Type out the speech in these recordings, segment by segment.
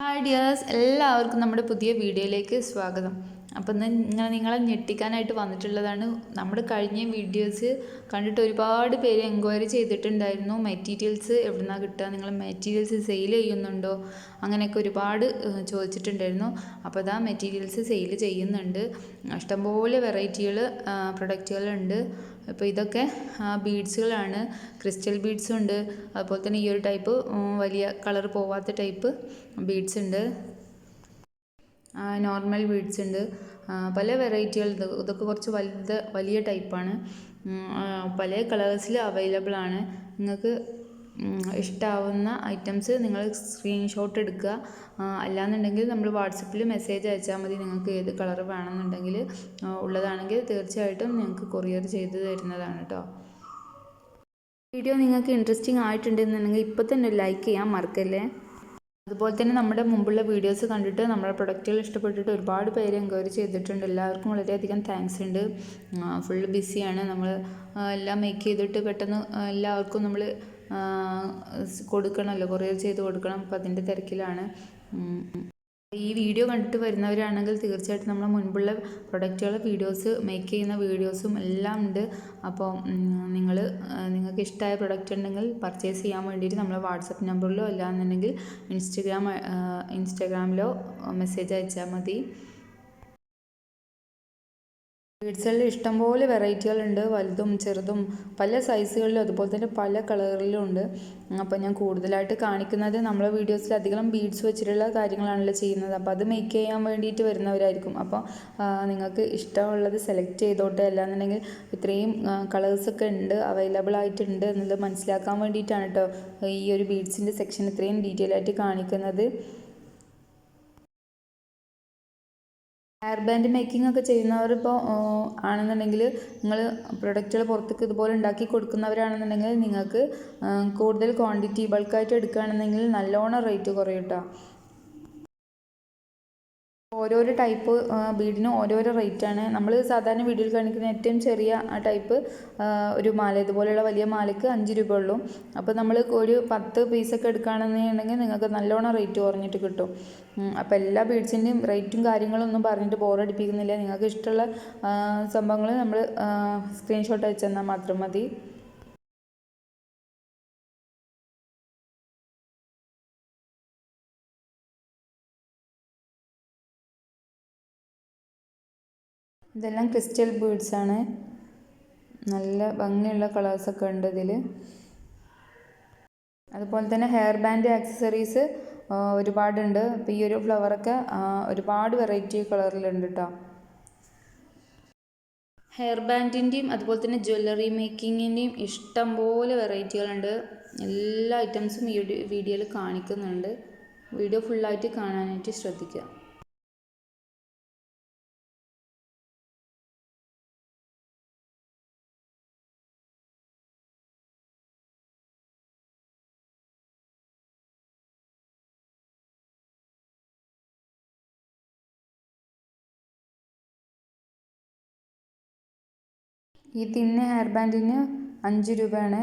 Hi dears, എല്ലാവർക്കും നമ്മുടെ പുതിയ വീഡിയോയിലേക്ക് സ്വാഗതം. അപ്പം ഇന്ന് നിങ്ങളെ ഞെട്ടിക്കാനായിട്ട് വന്നിട്ടുള്ളതാണ്. നമ്മുടെ കഴിഞ്ഞ വീഡിയോസ് കണ്ടിട്ട് ഒരുപാട് പേര് എൻക്വയറി ചെയ്തിട്ടുണ്ടായിരുന്നു. മെറ്റീരിയൽസ് എവിടെ നിന്നാണ് കിട്ടുക, നിങ്ങൾ മെറ്റീരിയൽസ് സെയിൽ ചെയ്യുന്നുണ്ടോ, അങ്ങനെയൊക്കെ ഒരുപാട് ചോദിച്ചിട്ടുണ്ടായിരുന്നു. അപ്പോൾ അതാ മെറ്റീരിയൽസ് സെയിൽ ചെയ്യുന്നുണ്ട്. ഇഷ്ടംപോലെ വെറൈറ്റികൾ പ്രൊഡക്റ്റുകളുണ്ട്. അപ്പോൾ ഇതൊക്കെ ബീഡ്സുകളാണ്. ക്രിസ്റ്റൽ ബീഡ്സും ഉണ്ട്. അതുപോലെ തന്നെ ഈ ഒരു ടൈപ്പ് വലിയ കളർ പോവാത്ത ടൈപ്പ് ബീഡ്സ് ഉണ്ട്, നോർമൽ ബീഡ്സ് ഉണ്ട്, പല വെറൈറ്റികൾ. ഇതൊക്കെ കുറച്ച് വലിയ ടൈപ്പാണ്. പല കളേഴ്സിൽ അവൈലബിൾ ആണ്. നിങ്ങൾക്ക് ഇഷ്ടമാവുന്ന ഐറ്റംസ് നിങ്ങൾ സ്ക്രീൻഷോട്ട് എടുക്കുക. അല്ലാന്നുണ്ടെങ്കിൽ നമ്മൾ വാട്സപ്പിൽ മെസ്സേജ് അയച്ചാൽ മതി. നിങ്ങൾക്ക് ഏത് കളർ വേണമെന്നുണ്ടെങ്കിൽ ഉള്ളതാണെങ്കിൽ തീർച്ചയായിട്ടും നിങ്ങൾക്ക് കൊറിയർ ചെയ്ത് തരുന്നതാണ് കേട്ടോ. വീഡിയോ നിങ്ങൾക്ക് ഇൻട്രസ്റ്റിംഗ് ആയിട്ടുണ്ടെന്നുണ്ടെങ്കിൽ ഇപ്പോൾ തന്നെ ലൈക്ക് ചെയ്യാൻ മറക്കല്ലേ. അതുപോലെ തന്നെ നമ്മുടെ മുമ്പുള്ള വീഡിയോസ് കണ്ടിട്ട് നമ്മുടെ പ്രൊഡക്റ്റുകൾ ഇഷ്ടപ്പെട്ടിട്ട് ഒരുപാട് പേര് എൻക്വയറി ചെയ്തിട്ടുണ്ട്. എല്ലാവർക്കും വളരെയധികം താങ്ക്സ് ഉണ്ട്. ഫുൾ ബിസിയാണ്. നമ്മൾ എല്ലാം മേക്ക് ചെയ്തിട്ട് പെട്ടെന്ന് എല്ലാവർക്കും നമ്മൾ കൊടുക്കണമല്ലോ, കൊറിയർ ചെയ്ത് കൊടുക്കണം. അപ്പോൾ അതിൻ്റെ തിരക്കിലാണ്. ഈ വീഡിയോ കണ്ടിട്ട് വരുന്നവരാണെങ്കിൽ തീർച്ചയായിട്ടും നമ്മൾ മുൻപുള്ള പ്രൊഡക്റ്റുകൾ വീഡിയോസ് മേക്ക് ചെയ്യുന്ന വീഡിയോസും എല്ലാം ഉണ്ട്. അപ്പോൾ നിങ്ങൾക്ക് ഇഷ്ടമായ പ്രൊഡക്റ്റ് ഉണ്ടെങ്കിൽ പർച്ചേസ് ചെയ്യാൻ വേണ്ടിയിട്ട് നമ്മളെ വാട്സപ്പ് നമ്പറിലോ അല്ലാന്നുണ്ടെങ്കിൽ ഇൻസ്റ്റാഗ്രാമിലോ മെസ്സേജ് അയച്ചാൽ മതി. ബീഡ്സുകളിൽ ഇഷ്ടംപോലെ വെറൈറ്റികളുണ്ട്. വലുതും ചെറുതും പല സൈസുകളിലും അതുപോലെ തന്നെ പല കളറിലും ഉണ്ട്. അപ്പോൾ ഞാൻ കൂടുതലായിട്ട് കാണിക്കുന്നത് നമ്മളെ വീഡിയോസിൽ അധികം ബീഡ്സ് വെച്ചിട്ടുള്ള കാര്യങ്ങളാണല്ലോ ചെയ്യുന്നത്. അപ്പോൾ അത് മേക്ക് ചെയ്യാൻ വേണ്ടിയിട്ട് വരുന്നവരായിരിക്കും. അപ്പോൾ നിങ്ങൾക്ക് ഇഷ്ടമുള്ളത് സെലക്ട് ചെയ്തോട്ടെ. അല്ലാന്നുണ്ടെങ്കിൽ ഇത്രയും കളേഴ്സൊക്കെ ഉണ്ട്, അവൈലബിൾ ആയിട്ടുണ്ട് എന്നുള്ളത് മനസ്സിലാക്കാൻ വേണ്ടിയിട്ടാണ് കേട്ടോ ഈ ഒരു ബീഡ്സിൻ്റെ സെക്ഷൻ ഇത്രയും ഡീറ്റെയിൽ ആയിട്ട് കാണിക്കുന്നത്. ഹെയർ ബാൻഡ് മേക്കിംഗ് ഒക്കെ ചെയ്യുന്നവരിപ്പോൾ ആണെന്നുണ്ടെങ്കിൽ നിങ്ങൾ പ്രൊഡക്റ്റുകൾ പുറത്തേക്ക് ഇതുപോലെ ഉണ്ടാക്കി കൊടുക്കുന്നവരാണെന്നുണ്ടെങ്കിൽ നിങ്ങൾക്ക് കൂടുതൽ ക്വാണ്ടിറ്റി ബൾക്കായിട്ട് എടുക്കുകയാണെന്നുണ്ടെങ്കിൽ നല്ലോണം റേറ്റ് കുറയും കേട്ടോ. ഓരോരോ ടൈപ്പ് ബീഡിനും ഓരോരോ റേറ്റാണ്. നമ്മൾ സാധാരണ വീഡിയോയിൽ കാണിക്കുന്ന ഏറ്റവും ചെറിയ ടൈപ്പ് ഒരു മാല, ഇതുപോലെയുള്ള വലിയ മാലയ്ക്ക് 5 രൂപ ഉള്ളൂ. അപ്പോൾ നമ്മൾ ഒരു 10 പീസൊക്കെ എടുക്കുകയാണെന്നുണ്ടെങ്കിൽ നിങ്ങൾക്ക് നല്ലോണം റേറ്റ് കുറഞ്ഞിട്ട് കിട്ടും. അപ്പോൾ എല്ലാ ബീഡ്സിൻ്റെയും റേറ്റും കാര്യങ്ങളൊന്നും പറഞ്ഞിട്ട് ബോറടിപ്പിക്കുന്നില്ല. നിങ്ങൾക്ക് ഇഷ്ടമുള്ള സംഭവങ്ങൾ നമ്മൾ സ്ക്രീൻഷോട്ട് അയച്ചു തന്നാൽ മാത്രം മതി. ഇതെല്ലാം ക്രിസ്റ്റൽ ബീഡ്സ് ആണ്. നല്ല ഭംഗിയുള്ള കളേഴ്സൊക്കെ ഉണ്ട് ഇതിൽ. അതുപോലെ തന്നെ ഹെയർ ബാൻഡ് ആക്സസറീസ് ഒരുപാടുണ്ട്. അപ്പോൾ ഈ ഒരു ഫ്ലവറൊക്കെ ഒരുപാട് വെറൈറ്റി കളറിലുണ്ട് കേട്ടോ. ഹെയർ ബാൻഡിൻ്റെയും അതുപോലെ തന്നെ ജ്വല്ലറി മേക്കിങ്ങിൻ്റെയും ഇഷ്ടം പോലെ വെറൈറ്റികളുണ്ട്. എല്ലാ ഐറ്റംസും ഈ വീഡിയോയിൽ കാണിക്കുന്നുണ്ട്. വീഡിയോ ഫുള്ളായിട്ട് കാണാനായിട്ട് ശ്രദ്ധിക്കുക. ഈ തിന്ന് ഹെയർ ബാൻഡിന് 5 രൂപയാണ്.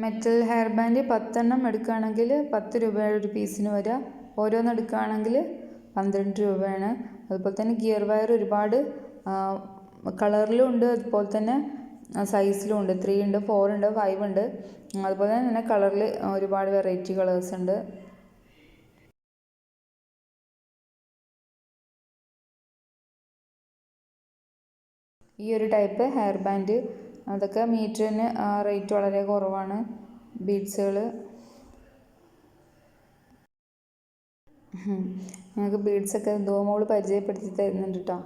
മെറ്റൽ ഹെയർ ബാൻഡ് 10 എണ്ണം എടുക്കുകയാണെങ്കിൽ 10 രൂപയാണ് ഒരു പീസിന് വരിക. ഓരോന്ന് എടുക്കുകയാണെങ്കിൽ 12 രൂപയാണ്. അതുപോലെ തന്നെ ഗിയർ വയർ ഒരുപാട് കളറിലും ഉണ്ട്, അതുപോലെ തന്നെ സൈസിലും ഉണ്ട്. 3 ഉണ്ട്, 4 ഉണ്ട്, 5 ഉണ്ട്. അതുപോലെ തന്നെ കളറിൽ ഒരുപാട് വെറൈറ്റി കളേഴ്സ് ഉണ്ട്. ഈ ഒരു ടൈപ്പ് ഹെയർ ബാൻഡ് അതൊക്കെ മീറ്ററിന് റേറ്റ് വളരെ കുറവാണ്. ബീഡ്സുകൾ ഞങ്ങൾക്ക് ബീഡ്സൊക്കെ ധോമോൾ പരിചയപ്പെടുത്തി തരുന്നുണ്ട് കേട്ടോ.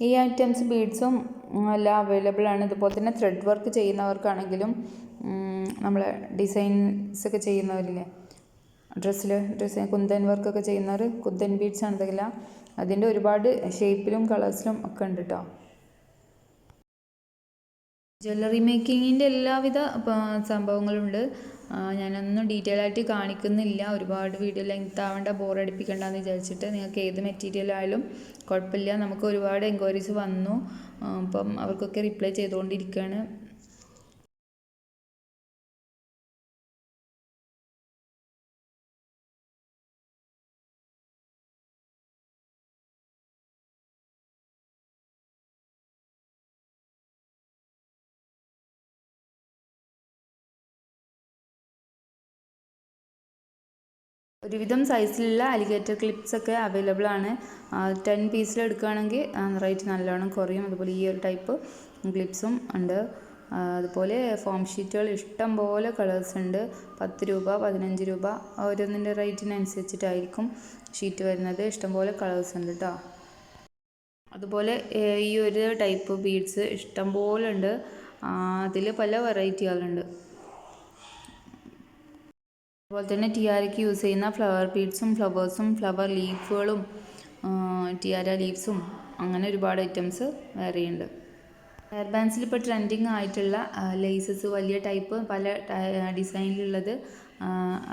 ഈ ഐറ്റംസ് ബീഡ്സും എല്ലാം അവൈലബിൾ ആണ്. ഇതുപോലെ തന്നെ ത്രെഡ് വർക്ക് ചെയ്യുന്നവർക്കാണെങ്കിലും നമ്മൾ ഡിസൈൻസൊക്കെ ചെയ്യുന്നവരില്ലേ, ഡിസൈൻ കുന്തൻ വർക്കൊക്കെ ചെയ്യുന്നവർ, കുന്തൻ ബീഡ്സ് ആണ് ഇതെല്ലാം. അതിൻ്റെ ഒരുപാട് ഷേപ്പിലും കളേഴ്സിലും ഒക്കെ ഉണ്ട് കേട്ടോ. ജ്വല്ലറി മേക്കിങ്ങിൻ്റെ എല്ലാവിധ സംഭവങ്ങളുണ്ട്. ഞാനൊന്നും ഡീറ്റെയിൽ ആയിട്ട് കാണിക്കുന്നില്ല, ഒരുപാട് വീഡിയോ ലെങ്ത് ആവേണ്ട, ബോറടിപ്പിക്കണ്ടെന്ന് വിചാരിച്ചിട്ട്. നിങ്ങൾക്ക് ഏത് മെറ്റീരിയൽ ആയാലും കുഴപ്പമില്ല. നമുക്ക് ഒരുപാട് എൻക്വയറീസ് വന്നു, അപ്പം അവർക്കൊക്കെ റിപ്ലൈ ചെയ്തുകൊണ്ടിരിക്കുകയാണ്. ഒരുവിധം സൈസിലുള്ള അലിഗേറ്റർ ക്ലിപ്സൊക്കെ അവൈലബിൾ ആണ്. 10 പീസിൽ എടുക്കുകയാണെങ്കിൽ റേറ്റ് നല്ലോണം കുറയും. അതുപോലെ ഈ ഒരു ടൈപ്പ് ക്ലിപ്സും ഉണ്ട്. അതുപോലെ ഫോം ഷീറ്റുകൾ ഇഷ്ടം പോലെ കളേഴ്സ് ഉണ്ട്. 10 രൂപ, 15 രൂപ, ഓരോന്നിൻ്റെ റേറ്റിനനുസരിച്ചിട്ടായിരിക്കും ഷീറ്റ് വരുന്നത്. ഇഷ്ടംപോലെ കളേഴ്സ് ഉണ്ട് കേട്ടോ. അതുപോലെ ഈ ഒരു ടൈപ്പ് ബീഡ്സ് ഇഷ്ടം പോലെ ഉണ്ട്. അതിൽ പല വെറൈറ്റികളുണ്ട്. അതുപോലെ തന്നെ ടിയാരയ്ക്ക് യൂസ് ചെയ്യുന്ന ഫ്ലവർ ബീഡ്സും ഫ്ലവേഴ്സും ഫ്ലവർ ലീഫുകളും ടിയാര ലീവ്സും അങ്ങനെ ഒരുപാട് ഐറ്റംസ് വേറെയുണ്ട്. ഹെയർ ബാൻഡ്സിൽ ഇപ്പോൾ ട്രെൻഡിങ് ആയിട്ടുള്ള ലേസസ് വലിയ ടൈപ്പ് പല ഡിസൈനിലുള്ളത്,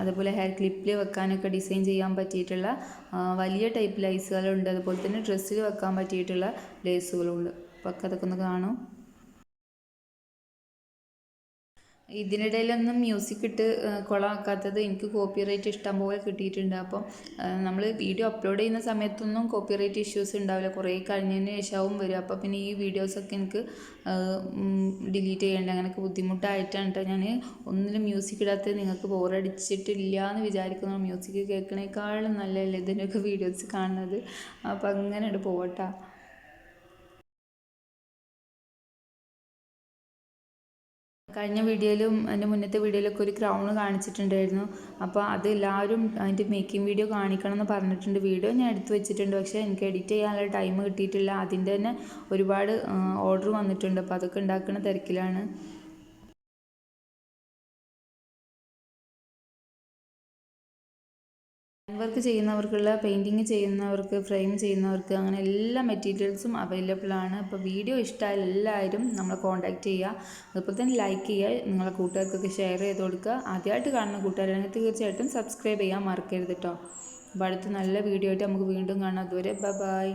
അതുപോലെ ഹെയർ ക്ലിപ്പിൽ വെക്കാനൊക്കെ ഡിസൈൻ ചെയ്യാൻ പറ്റിയിട്ടുള്ള വലിയ ടൈപ്പ് ലേസുകളുണ്ട്. അതുപോലെ തന്നെ ഡ്രസ്സിൽ വെക്കാൻ പറ്റിയിട്ടുള്ള ലേസുകളുണ്ട്. അപ്പോൾ അതൊക്കെ ഒന്ന് കാണും. ഇതിനിടയിലൊന്നും മ്യൂസിക് ഇട്ട് കൊളമാക്കാത്തത് എനിക്ക് കോപ്പിറൈറ്റ് ഇഷ്ടം പോലെ കിട്ടിയിട്ടുണ്ട്. അപ്പം നമ്മൾ വീഡിയോ അപ്ലോഡ് ചെയ്യുന്ന സമയത്തൊന്നും കോപ്പിറൈറ്റ് ഇഷ്യൂസ് ഉണ്ടാവില്ല, കുറേ കഴിഞ്ഞതിന് ശേഷമാവും വരും. അപ്പോൾ പിന്നെ ഈ വീഡിയോസൊക്കെ എനിക്ക് ഡിലീറ്റ് ചെയ്യേണ്ട അങ്ങനെയൊക്കെ ബുദ്ധിമുട്ടായിട്ടാണ് കേട്ടോ ഞാൻ ഒന്നിലും മ്യൂസിക് ഇടാത്തത്. നിങ്ങൾക്ക് ബോറടിച്ചിട്ടില്ല എന്ന് വിചാരിക്കുന്നു. മ്യൂസിക് കേൾക്കണേക്കാളും നല്ലതല്ലേ ഇതിൻ്റെയൊക്കെ വീഡിയോസ് കാണുന്നത്. അപ്പോൾ അങ്ങനെ പോവട്ടാ. കഴിഞ്ഞ വീഡിയോയിലും എൻ്റെ മുന്നത്തെ വീഡിയോയിലൊക്കെ ഒരു ക്രൗൺ കാണിച്ചിട്ടുണ്ടായിരുന്നു. അപ്പോൾ അത് എല്ലാവരും അതിൻ്റെ മേക്കിംഗ് വീഡിയോ കാണിക്കണം എന്ന് പറഞ്ഞിട്ടുണ്ട്. വീഡിയോ ഞാൻ എടുത്ത് വെച്ചിട്ടുണ്ട്, പക്ഷേ എനിക്ക് എഡിറ്റ് ചെയ്യാനുള്ള ടൈം കിട്ടിയിട്ടില്ല. അതിൻ്റെ തന്നെ ഒരുപാട് ഓർഡർ വന്നിട്ടുണ്ട്. അപ്പോൾ അതൊക്കെ ഉണ്ടാക്കുന്ന തിരക്കിലാണ്. വർക്ക് ചെയ്യുന്നവർക്കുള്ള പെയിൻറ്റിങ് ചെയ്യുന്നവർക്ക്, ഫ്രെയിം ചെയ്യുന്നവർക്ക്, അങ്ങനെ എല്ലാ മെറ്റീരിയൽസും അവൈലബിൾ ആണ്. അപ്പോൾ വീഡിയോ ഇഷ്ടമായാൽ എല്ലാവരും നമ്മളെ കോൺടാക്റ്റ് ചെയ്യുക. അതുപോലെ തന്നെ ലൈക്ക് ചെയ്യുക, നിങ്ങളെ കൂട്ടുകാർക്കൊക്കെ ഷെയർ ചെയ്ത് കൊടുക്കുക. ആദ്യമായിട്ട് കാണുന്ന കൂട്ടുകാരാണെങ്കിൽ തീർച്ചയായിട്ടും സബ്സ്ക്രൈബ് ചെയ്യാൻ മറക്കരുത് കേട്ടോ. അപ്പോൾ അടുത്ത നല്ല വീഡിയോ ആയിട്ട് നമുക്ക് വീണ്ടും കാണാം. അതുവരെ ബൈ.